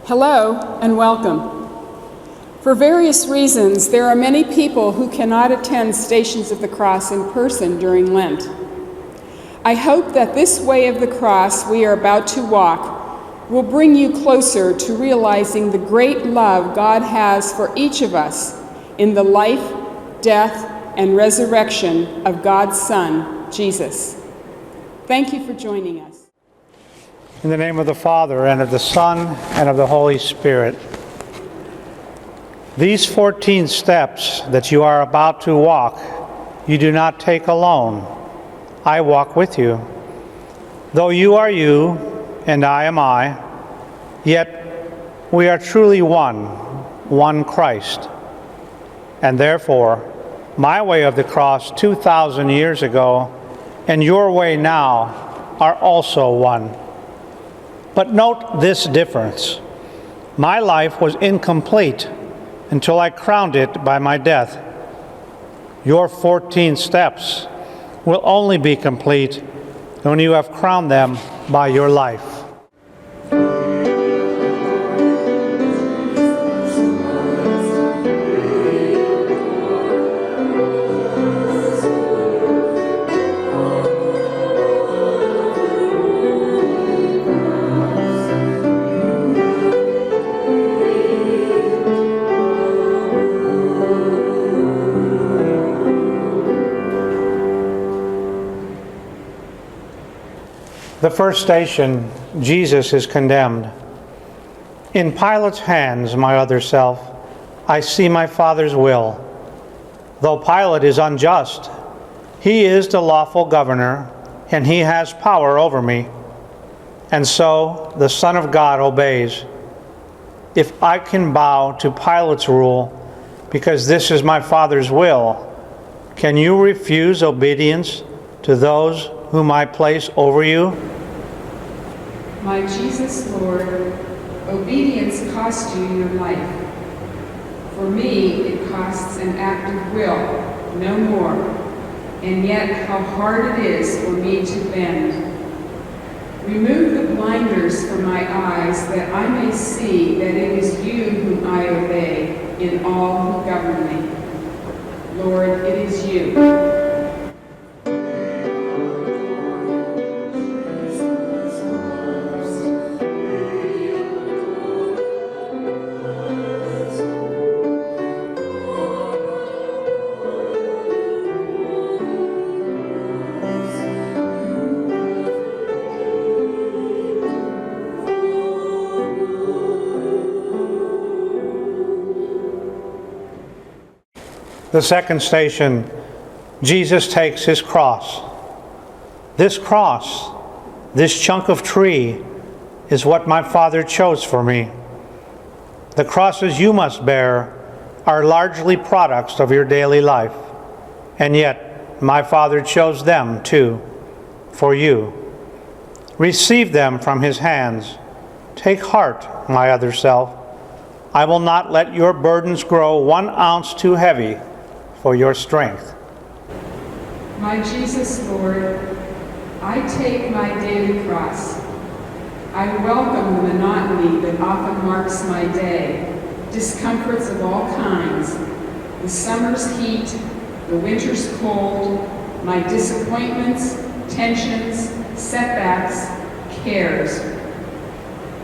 Hello and welcome. For various reasons, there are many people who cannot attend Stations of the Cross in person during Lent. I hope that this way of the cross we are about to walk will bring you closer to realizing the great love God has for each of us in the life, death, and resurrection of God's Son, Jesus. Thank you for joining us. In the name of the Father, and of the Son, and of the Holy Spirit. These 14 steps that you are about to walk, you do not take alone. I walk with you. Though you are you, and I am I, yet we are truly one Christ. And therefore, my way of the cross 2,000 years ago, and your way now are also one. But note this difference. My life was incomplete until I crowned it by my death. Your 14 steps will only be complete when you have crowned them by your life. The first station, Jesus is condemned. In Pilate's hands, my other self, I see my Father's will. Though Pilate is unjust, he is the lawful governor, and he has power over me. And so the Son of God obeys. If I can bow to Pilate's rule, because this is my Father's will, can you refuse obedience to those whom I place over you? My Jesus, Lord, obedience cost you your life. For me, it costs an act of will, no more. And yet, how hard it is for me to bend. Remove the blinders from my eyes, that I may see that it is you whom I obey in all who govern me. Lord, it is you. The second station, Jesus takes his cross. This cross, this chunk of tree, is what my Father chose for me. The crosses you must bear are largely products of your daily life, and yet my Father chose them too, for you. Receive them from his hands. Take heart, my other self. I will not let your burdens grow 1 ounce too heavy for your strength. My Jesus, Lord, I take my daily cross. I welcome the monotony that often marks my day, discomforts of all kinds, the summer's heat, the winter's cold, my disappointments, tensions, setbacks, cares.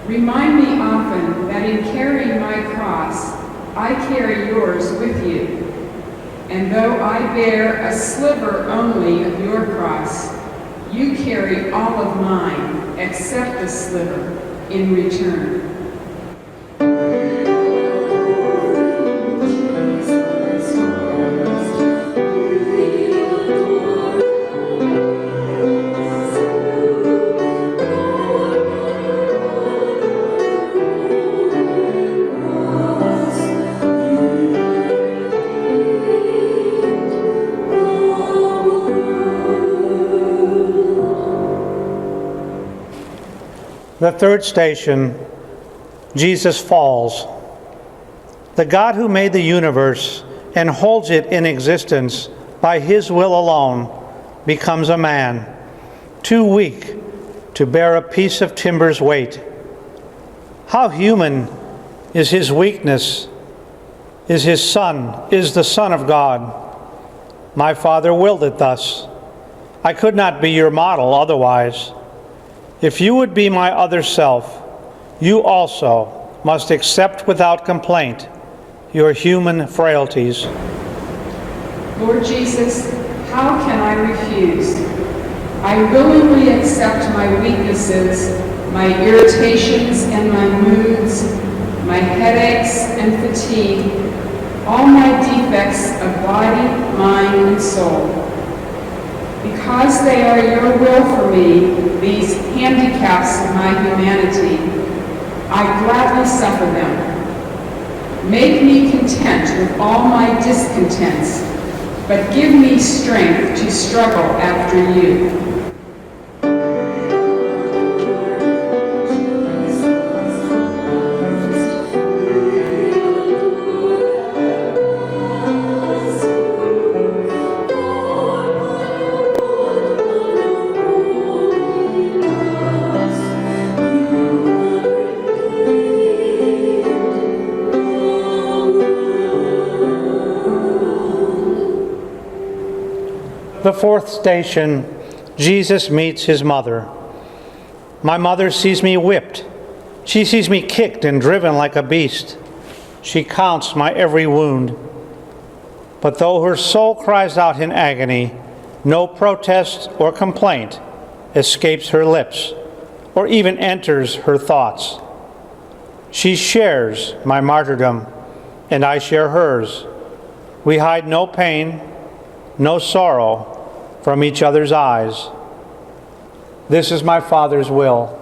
Remind me often that in carrying my cross, I carry yours with you. And though I bear a sliver only of your cross, you carry all of mine, except the sliver, in return. The third station, Jesus falls. The God who made the universe and holds it in existence by his will alone, becomes a man, too weak to bear a piece of timber's weight. How human is his weakness, is the Son of God. My Father willed it thus. I could not be your model otherwise. If you would be my other self, you also must accept without complaint your human frailties. Lord Jesus, how can I refuse? I willingly accept my weaknesses, my irritations and my moods, my headaches and fatigue, all my defects of body, mind, and soul. Because they are your will for me, these handicaps of my humanity, I gladly suffer them. Make me content with all my discontents, but give me strength to struggle after you. The fourth station, Jesus meets his mother. My mother sees me whipped. She sees me kicked and driven like a beast. She counts my every wound. But though her soul cries out in agony, no protest or complaint escapes her lips or even enters her thoughts. She shares my martyrdom, and I share hers. We hide no pain, no sorrow from each other's eyes. This is my Father's will.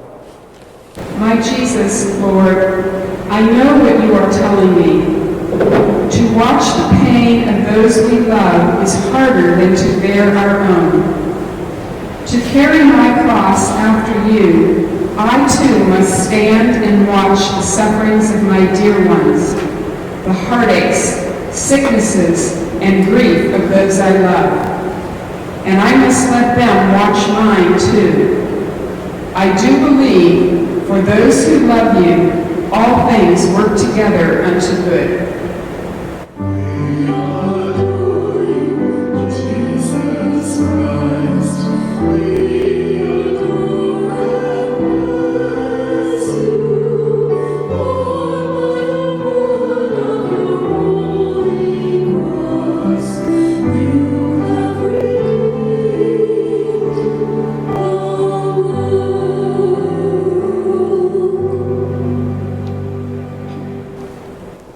My Jesus, Lord, I know what you are telling me. To watch the pain of those we love is harder than to bear our own. To carry my cross after you, I too must stand and watch the sufferings of my dear ones, the heartaches, sicknesses, and grief of those I love. And I must let them watch mine too. I do believe for those who love you, all things work together unto good.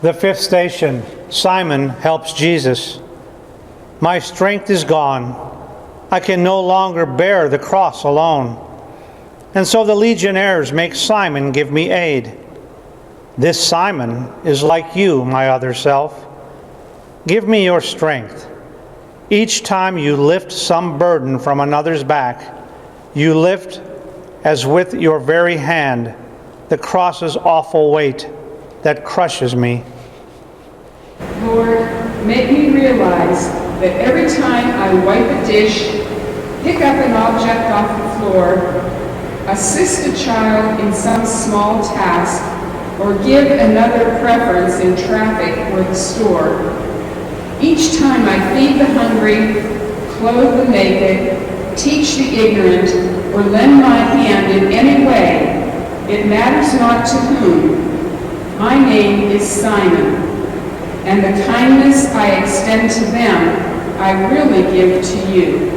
The fifth station, Simon helps Jesus. My strength is gone. I can no longer bear the cross alone. And so the legionnaires make Simon give me aid. This Simon is like you, my other self. Give me your strength. Each time you lift some burden from another's back, you lift, as with your very hand, the cross's awful weight that crushes me. Lord, make me realize that every time I wipe a dish, pick up an object off the floor, assist a child in some small task, or give another preference in traffic or the store, each time I feed the hungry, clothe the naked, teach the ignorant, or lend my hand in any way, it matters not to whom. My name is Simon, and the kindness I extend to them, I really give to you.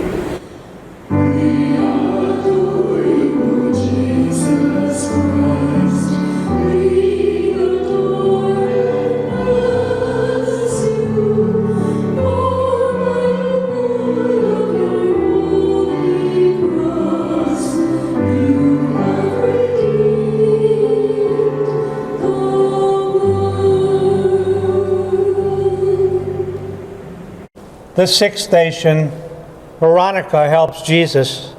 The sixth station, Veronica helps Jesus.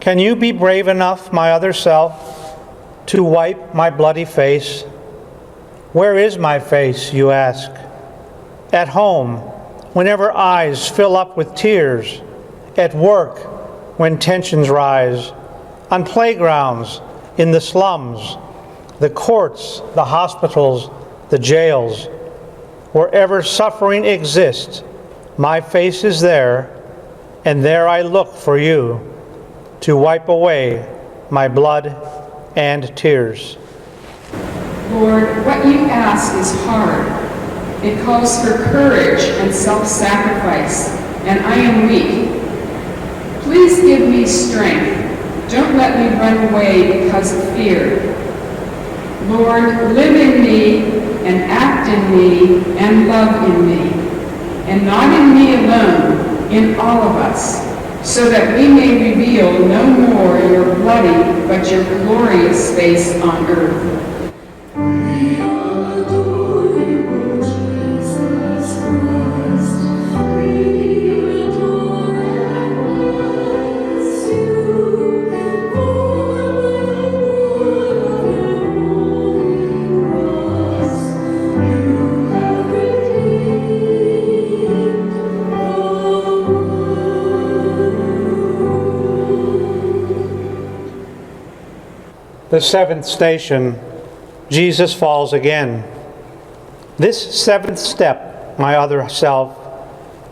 Can you be brave enough, my other self, to wipe my bloody face? Where is my face, you ask? At home, whenever eyes fill up with tears, at work when tensions rise, on playgrounds, in the slums, the courts, the hospitals, the jails, wherever suffering exists, my face is there, and there I look for you to wipe away my blood and tears. Lord, what you ask is hard. It calls for courage and self-sacrifice, and I am weak. Please give me strength. Don't let me run away because of fear. Lord, live in me and act in me and love in me, and not in me alone, in all of us, so that we may reveal no more your bloody but your glorious face on earth. The seventh station, Jesus falls again. This seventh step, my other self,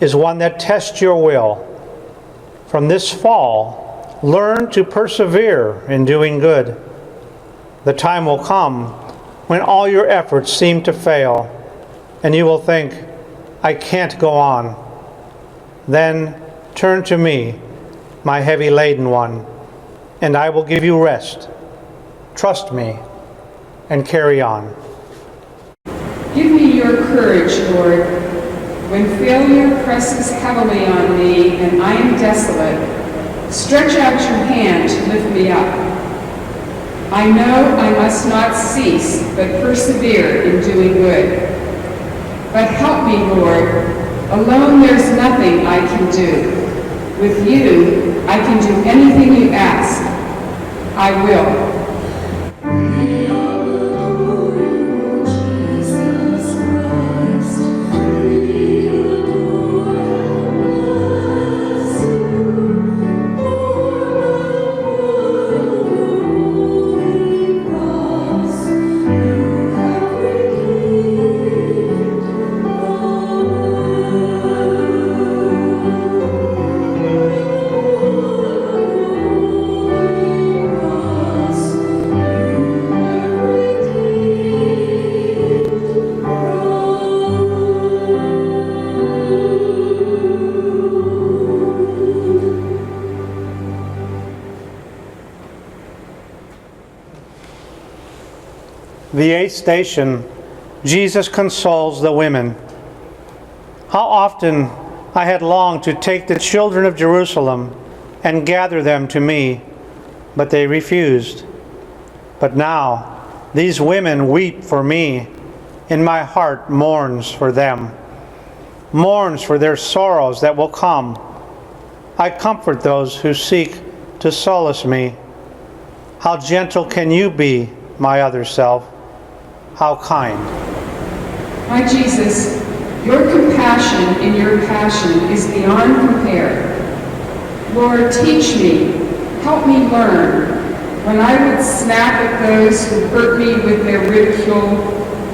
is one that tests your will. From this fall, learn to persevere in doing good. The time will come when all your efforts seem to fail, and you will think, I can't go on. Then turn to me, my heavy laden one, and I will give you rest. Trust me and carry on. Give me your courage, Lord. When failure presses heavily on me and I am desolate, stretch out your hand to lift me up. I know I must not cease, but persevere in doing good. But help me, Lord. Alone there's nothing I can do. With you, I can do anything you ask. I will. The eighth station, Jesus consoles the women. How often I had longed to take the children of Jerusalem and gather them to me, but they refused. But now these women weep for me, and my heart mourns for them, mourns for their sorrows that will come. I comfort those who seek to solace me. How gentle can you be, my other self? How kind. My Jesus, your compassion in your passion is beyond compare. Lord, teach me, help me learn. When I would snap at those who hurt me with their ridicule,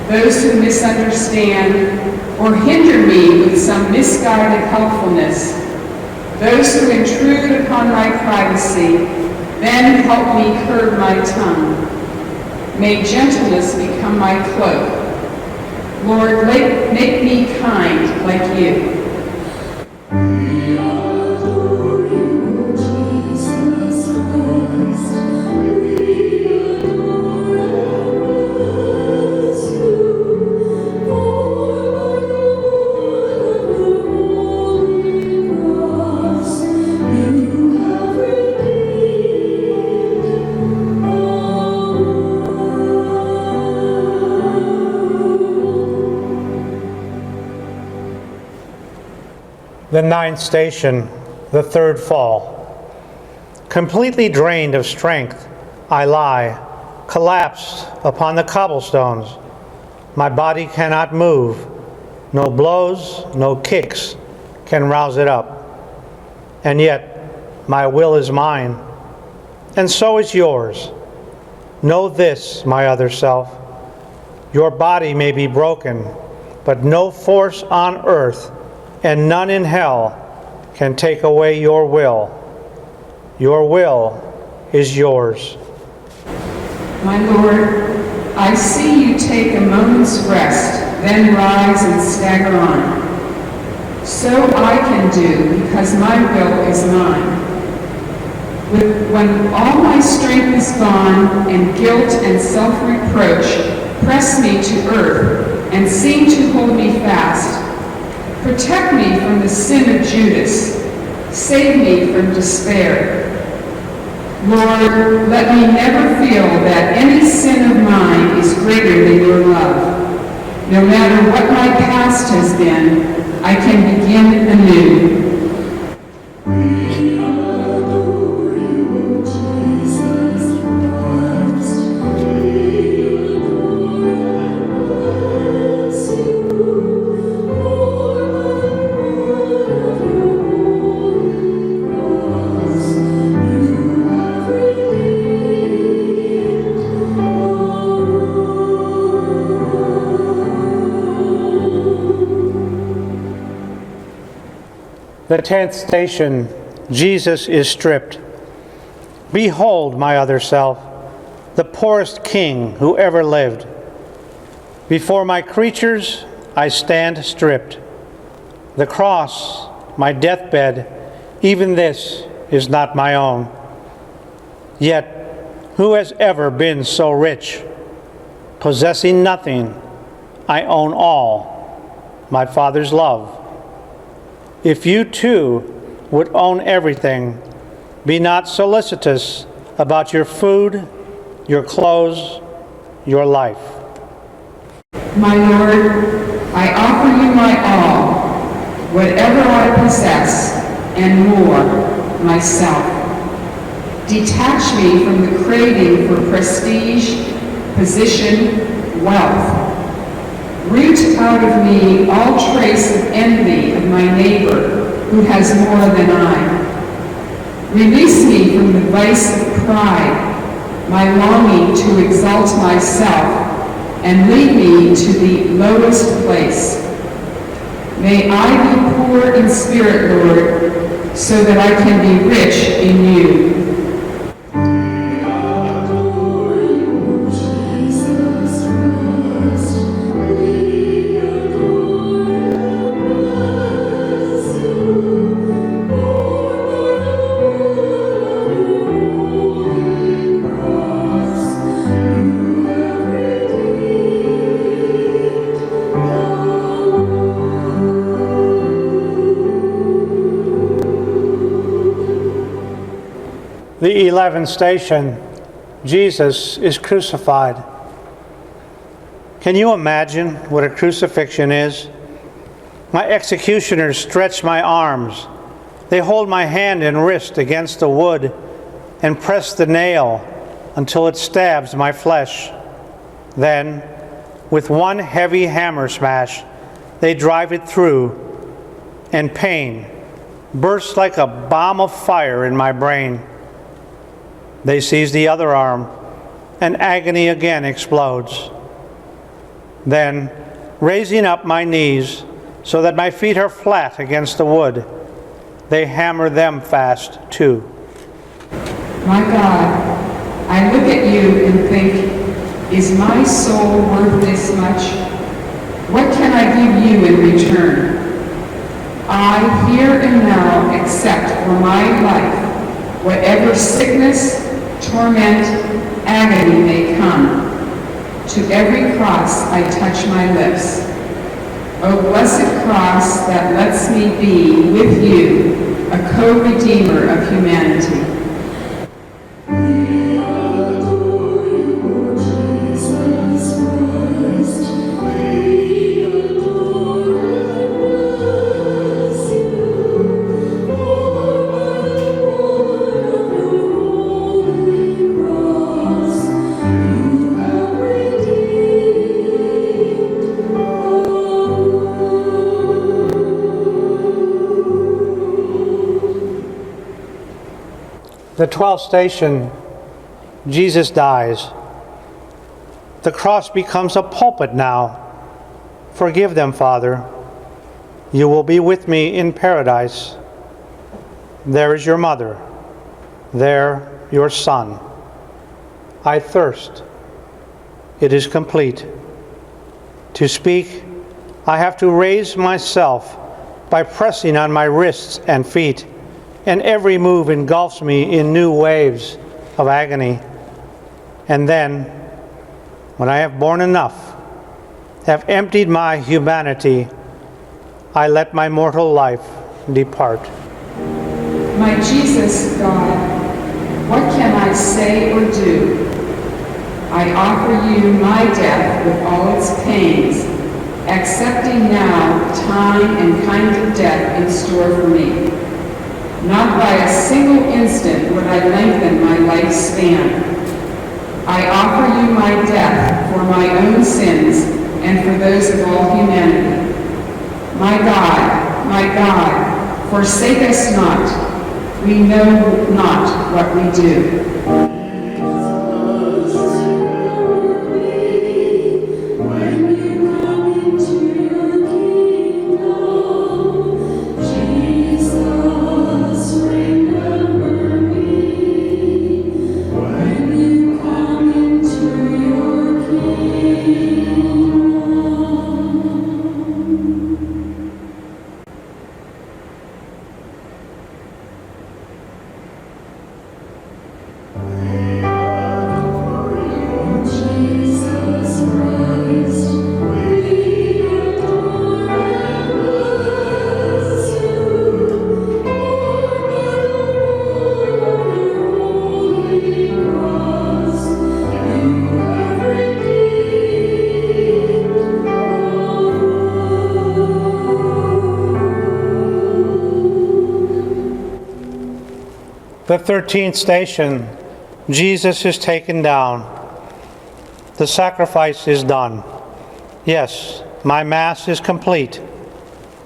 those who misunderstand, or hinder me with some misguided helpfulness, those who intrude upon my privacy, then help me curb my tongue. May gentleness become my cloak. Lord, make me kind like you. The ninth station, the third fall. Completely drained of strength, I lie, collapsed upon the cobblestones. My body cannot move. No blows, no kicks can rouse it up. And yet, my will is mine, and so is yours. Know this, my other self. Your body may be broken, but no force on earth and none in hell can take away your will. Your will is yours. My Lord, I see you take a moment's rest, then rise and stagger on. So I can do, because my will is mine. When all my strength is gone, and guilt and self-reproach press me to earth and seem to hold me fast, protect me from the sin of Judas. Save me from despair. Lord, let me never feel that any sin of mine is greater than your love. No matter what my past has been, I can begin anew. The 10th station, Jesus is stripped. Behold my other self, the poorest king who ever lived. Before my creatures I stand stripped. The cross, my deathbed, even this is not my own. Yet who has ever been so rich? Possessing nothing, I own all, my Father's love. If you too would own everything, be not solicitous about your food, your clothes, your life. My Lord, I offer you my all, whatever I possess, and more, myself. Detach me from the craving for prestige, position, wealth. Root out of me all trace of envy of my neighbor who has more than I. Release me from the vice of pride, my longing to exalt myself, and lead me to the lowest place. May I be poor in spirit, Lord, so that I can be rich in you. The 11th station, Jesus is crucified. Can you imagine what a crucifixion is? My executioners stretch my arms. They hold my hand and wrist against the wood and press the nail until it stabs my flesh. Then, with one heavy hammer smash, they drive it through, and pain bursts like a bomb of fire in my brain. They seize the other arm, and agony again explodes. Then, raising up my knees so that my feet are flat against the wood, they hammer them fast too. My God, I look at you and think, is my soul worth this much? What can I give you in return? I here and now accept for my life whatever sickness, torment, agony may come. To every cross I touch my lips. O blessed cross that lets me be with you, a co-redeemer of humanity. The 12th station, Jesus dies. The cross becomes a pulpit now. Forgive them, Father. You will be with me in paradise. There is your mother. There your son. I thirst. It is complete. To speak, I have to raise myself by pressing on my wrists and feet, and every move engulfs me in new waves of agony. And then, when I have borne enough, have emptied my humanity, I let my mortal life depart. My Jesus, God, what can I say or do? I offer you my death with all its pains, accepting now time and kind of death in store for me. Not by a single instant would I lengthen my lifespan. I offer you my death for my own sins and for those of all humanity. My God, forsake us not. We know not what we do. The 13th station, Jesus is taken down. The sacrifice is done. Yes, my Mass is complete,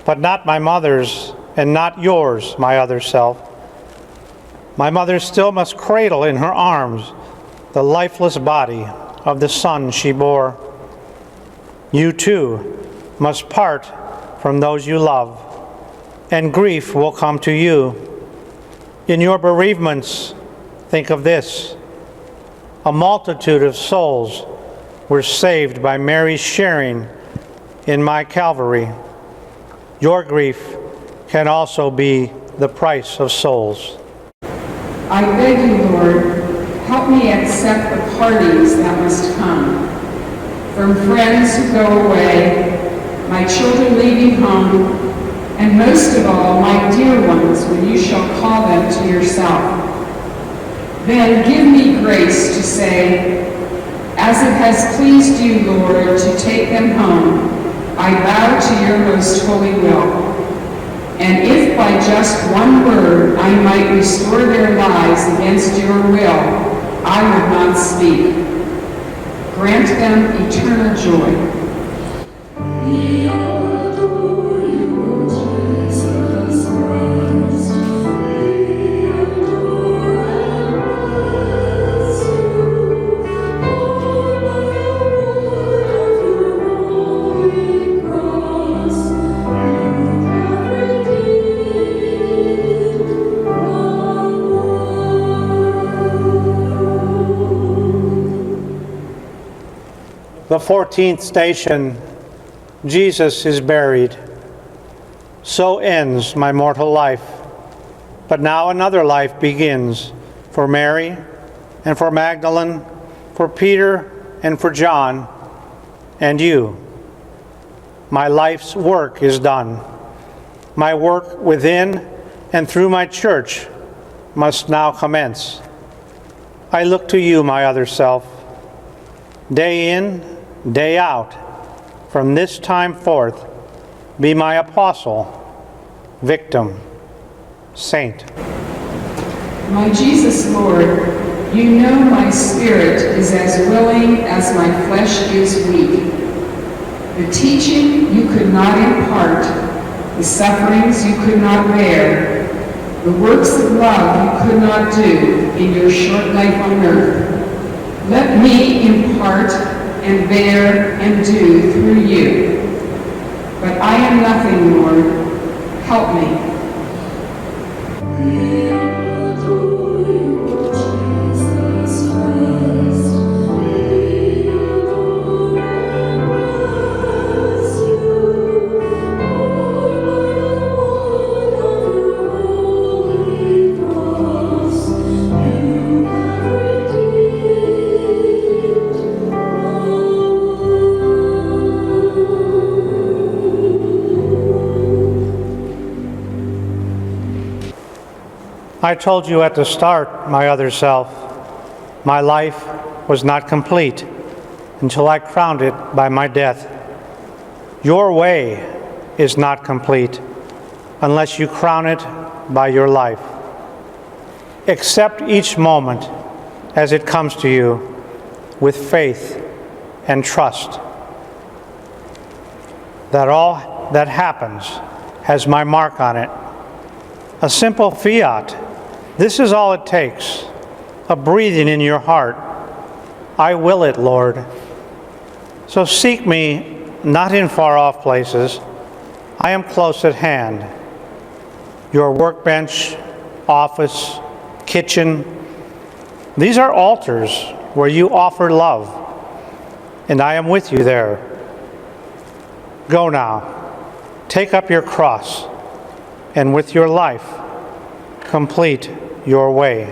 but not my mother's and not yours, my other self. My mother still must cradle in her arms the lifeless body of the son she bore. You too must part from those you love, and grief will come to you. In your bereavements, think of this. A multitude of souls were saved by Mary's sharing in my Calvary. Your grief can also be the price of souls. I beg you, Lord, help me accept the partings that must come. From friends who go away, my children leaving home, and most of all, my dear ones, when you shall call them to yourself. Then give me grace to say, as it has pleased you, Lord, to take them home, I bow to your most holy will. And if by just one word I might restore their lives against your will, I would not speak. Grant them eternal joy. The 14th station, Jesus is buried. So ends my mortal life. But now another life begins for Mary and for Magdalene, for Peter and for John, and you. My life's work is done. My work within and through my church must now commence. I look to you, my other self. Day in, day out, from this time forth, be my apostle, victim, saint. My Jesus, Lord, you know my spirit is as willing as my flesh is weak. The teaching you could not impart, the sufferings you could not bear, the works of love you could not do, in your short life on earth. Let me impart and bear and do through you. But I am nothing, Lord. Help me. I told you at the start, my other self, my life was not complete until I crowned it by my death. Your way is not complete unless you crown it by your life. Accept each moment as it comes to you with faith and trust that all that happens has my mark on it. A simple fiat. This is all it takes, a breathing in your heart. I will it, Lord. So seek me not in far-off places. I am close at hand. Your workbench, office, kitchen, these are altars where you offer love, and I am with you there. Go now, take up your cross, and with your life, complete your way.